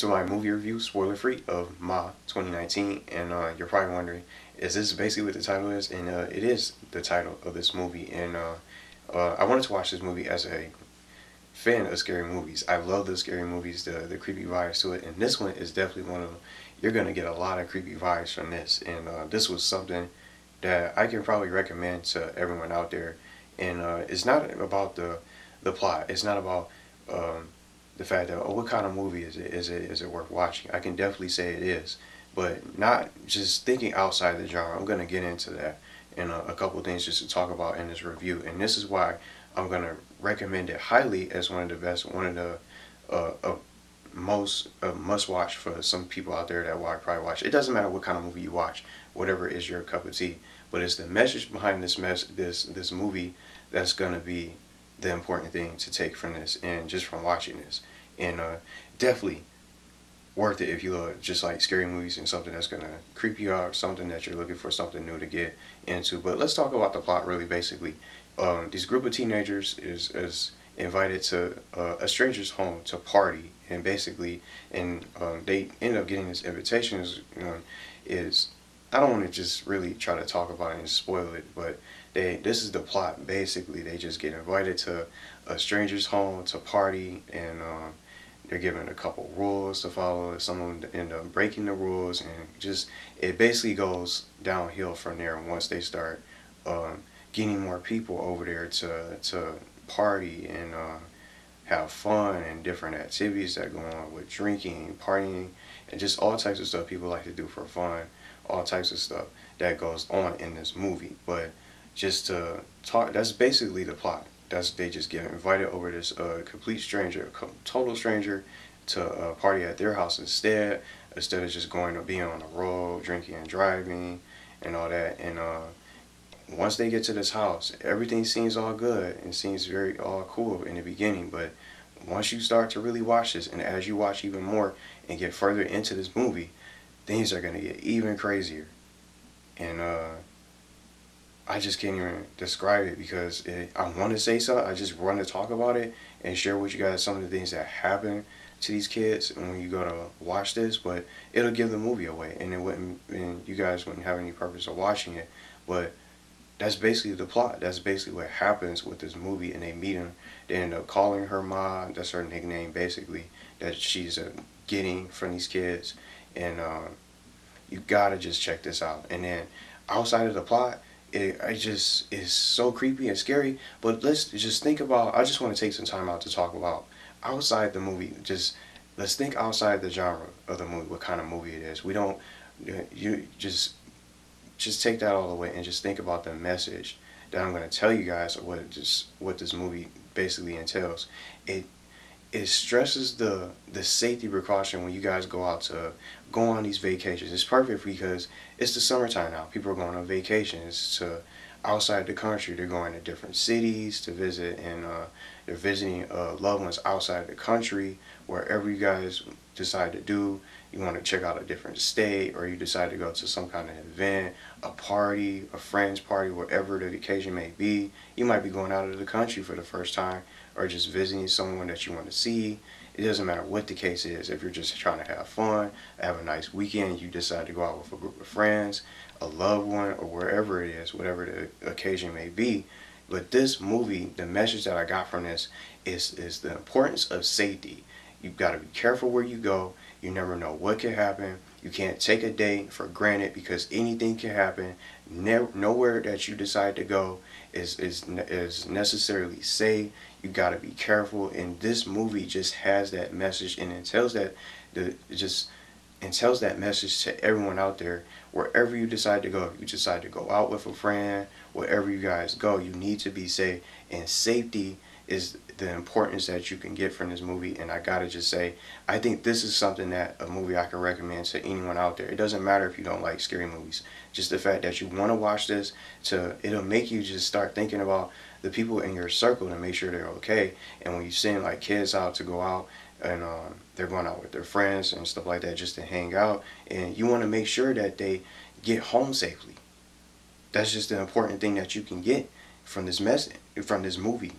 to my movie review, spoiler free, of Ma 2019. And you're probably wondering, is this basically what the title is? And it is the title of this movie. And I wanted to watch this movie as a fan of scary movies. I love the scary movies, the creepy vibes to it. And this one is definitely one of them. You're going to get a lot of creepy vibes from this. And this was something that I can probably recommend to everyone out there. And it's not about the plot. It's not about the fact that, oh, what kind of movie is it? Is it worth watching? I can definitely say it is, but not just thinking outside the genre. I'm gonna get into that and a couple of things just to talk about in this review, and this is why I'm gonna recommend it highly as one of the best, one of the most must watch for some people out there that will probably watch. It doesn't matter what kind of movie you watch, whatever is your cup of tea, but it's the message behind this movie that's gonna be the important thing to take from this and just from watching this. And definitely worth it if you just like scary movies and something that's gonna creep you out, something that you're looking for something new to get into. But let's talk about the plot really basically. This group of teenagers is invited to a stranger's home to party, and basically they end up getting this invitation is I don't want to just really try to talk about it and spoil it, but this is the plot. Basically, they just get invited to a stranger's home to party, and they're given a couple rules to follow. Some of them end up breaking the rules, and just it basically goes downhill from there once they start getting more people over there to party and have fun and different activities that go on with drinking, partying, and just all types of stuff people like to do for fun. All types of stuff that goes on in this movie. But just to talk, that's basically the plot. They just get invited over this complete stranger, total stranger, to party at their house instead of just going or being on the road, drinking and driving and all that. And once they get to this house, everything seems all good and seems very all cool in the beginning. But once you start to really watch this, and as you watch even more and get further into this movie, things are going to get even crazier. And I just can't even describe it because I want to say something. I just want to talk about it and share with you guys some of the things that happen to these kids when you go to watch this. But it'll give the movie away, and and you guys wouldn't have any purpose of watching it. But that's basically the plot. That's basically what happens with this movie. And they meet him. They end up calling her Ma. That's her nickname, basically, that she's getting from these kids. And you gotta just check this out. And then outside of the plot, it just is so creepy and scary. But let's just think about, I just want to take some time out to talk about outside the movie. Just let's think outside the genre of the movie, what kind of movie it is. We don't, you just take that all away and just think about the message that I'm going to tell you guys what this movie basically entails. It stresses the safety precaution when you guys go on these vacations. It's perfect because it's the summertime now. People are going on vacations to outside the country. They're going to different cities to visit, and they're visiting loved ones outside the country. Wherever you guys decide to do, you want to check out a different state, or you decide to go to some kind of event, a party, a friend's party, whatever the occasion may be. You might be going out of the country for the first time, or just visiting someone that you want to see. It doesn't matter what the case is. If you're just trying to have fun, have a nice weekend, you decide to go out with a group of friends, a loved one, or wherever it is, whatever the occasion may be. But this movie, the message that I got from this is the importance of safety. You've got to be careful where you go. You never know what can happen. You can't take a day for granted because anything can happen. Nowhere that you decide to go is necessarily safe. You got to be careful, and this movie just has that message, and it tells that tells that message to everyone out there. Wherever you decide to go, if you decide to go out with a friend, wherever you guys go, you need to be safe, and safety is the importance that you can get from this movie. And I gotta just say, I think this is something that a movie I can recommend to anyone out there. It doesn't matter if you don't like scary movies. Just the fact that you want to watch this, it'll make you just start thinking about the people in your circle to make sure they're okay. And when you send like kids out to go out, and they're going out with their friends and stuff like that just to hang out, and you want to make sure that they get home safely. That's just the important thing that you can get from this movie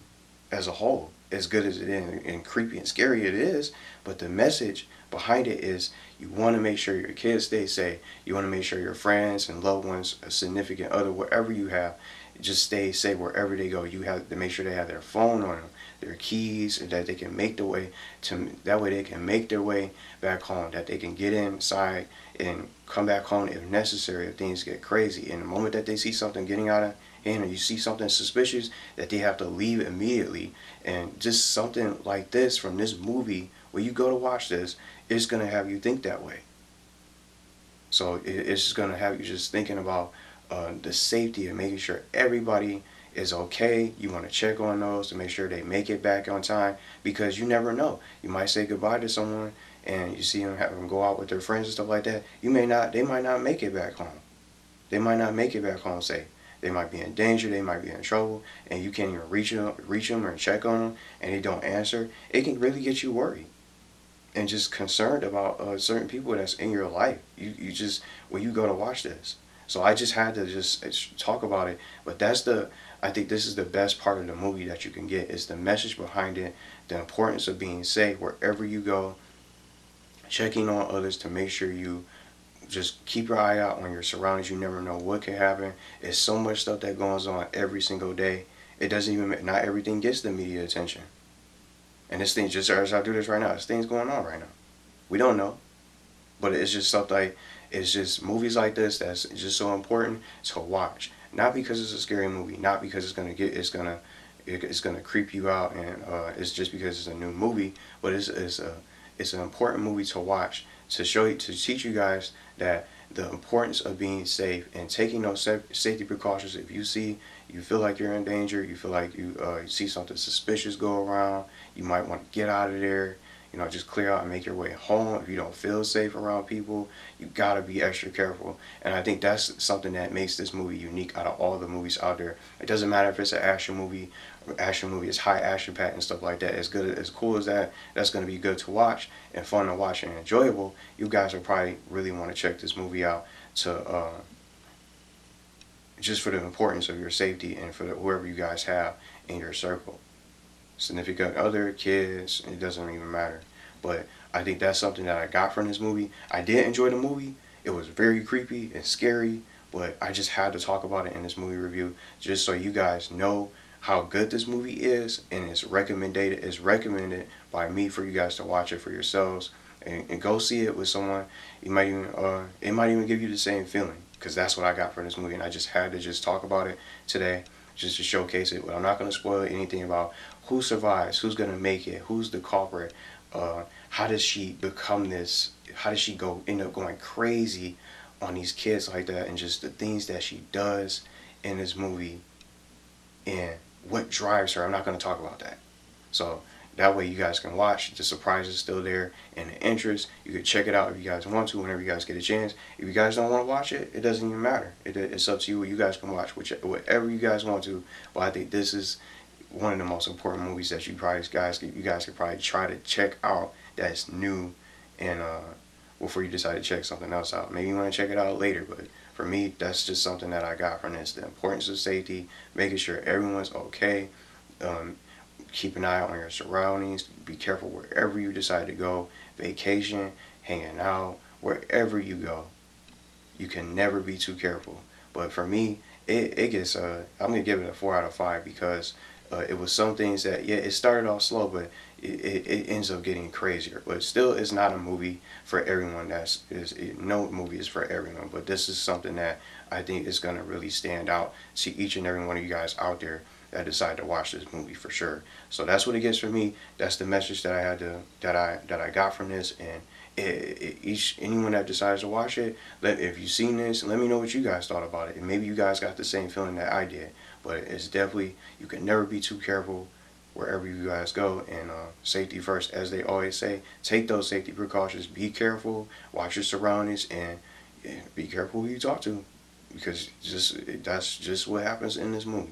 as a whole. as good as it is and creepy and scary it is, but the message behind it is you want to make sure your kids stay safe. You want to make sure your friends and loved ones, a significant other, wherever you have, just stay safe wherever they go. You have to make sure they have their phone on them, their keys, and that they can make the way to, that way they can make their way back home, that they can get inside and come back home if necessary, if things get crazy. And the moment that they see something getting out of hand, or you see something suspicious, that they have to leave immediately. And just something like this from this movie, where you go to watch this, it's going to have you think that way. So it's just going to have you just thinking about the safety and making sure everybody is okay. You want to check on those to make sure they make it back on time, because you never know. You might say goodbye to someone and you see them, have them go out with their friends and stuff like that. They might not make it back home. They might not make it back home safe. They might be in danger, they might be in trouble, and you can't even reach them or check on them, and they don't answer. It can really get you worried and just concerned about certain people that's in your life. You just, when you go to watch this. So I just had to just talk about it. But I think this is the best part of the movie that you can get, is the message behind it, the importance of being safe wherever you go, checking on others to make sure you just keep your eye out on your surroundings. You never know what can happen. There's so much stuff that goes on every single day. It doesn't even, not everything gets the media attention. And this thing, just as I do this right now, this thing's going on right now. We don't know. But it's just stuff like, it's just movies like this that's just so important to watch. Not because it's a scary movie, not because it's gonna creep you out, and it's just because it's a new movie, but it's an important movie to watch, to show you, to teach you guys that the importance of being safe and taking those safety precautions. If you feel like you're in danger, you feel like you see something suspicious go around, you might want to get out of there. You know, just clear out and make your way home. If you don't feel safe around people, you gotta be extra careful. And I think that's something that makes this movie unique out of all the movies out there. It doesn't matter if it's an action movie. Action movie is high action packed and stuff like that. As good, as cool as that, that's gonna be good to watch and fun to watch and enjoyable. You guys will probably really want to check this movie out to just for the importance of your safety and for whoever you guys have in your circle. Significant other, kids, it doesn't even matter. But I think that's something that I got from this movie. I did enjoy the movie. It was very creepy and scary, but I just had to talk about it in this movie review, just so you guys know how good this movie is, and it's recommended by me for you guys to watch it for yourselves, and go see it with someone. You might even it might even give you the same feeling, because that's what I got from this movie, and I just had to just talk about it today, just to showcase it. But I'm not going to spoil anything about who survives, who's going to make it, who's the culprit, how does she become this, how does she end up going crazy on these kids like that, and just the things that she does in this movie, and what drives her. I'm not going to talk about that. So that way you guys can watch. The surprise is still there, and the interest, you can check it out if you guys want to, whenever you guys get a chance. If you guys don't want to watch it, it doesn't even matter. It's up to you. You guys can watch whatever you guys want to. But I think this is one of the most important movies that you guys could probably try to check out, that's new, and before you decide to check something else out. Maybe you want to check it out later, but for me, that's just something that I got from this. The importance of safety, making sure everyone's okay. Keep an eye on your surroundings. Be careful wherever you decide to go. Vacation, hanging out, wherever you go. You can never be too careful. But for me, it gets, I'm going to give it a 4 out of 5, because it was some things that, yeah, it started off slow, but it ends up getting crazier. But still, it's not a movie for everyone. No movie is for everyone. But this is something that I think is going to really stand out to each and every one of you guys out there that decide to watch this movie, for sure. So that's what it gets for me. That's the message that I had to that I got from this. And anyone that decides to watch it, if you've seen this, let me know what you guys thought about it, and maybe you guys got the same feeling that I did. But it's definitely, you can never be too careful wherever you guys go, and safety first, as they always say. Take those safety precautions. Be careful, watch your surroundings, and be careful who you talk to, because that's just what happens in this movie.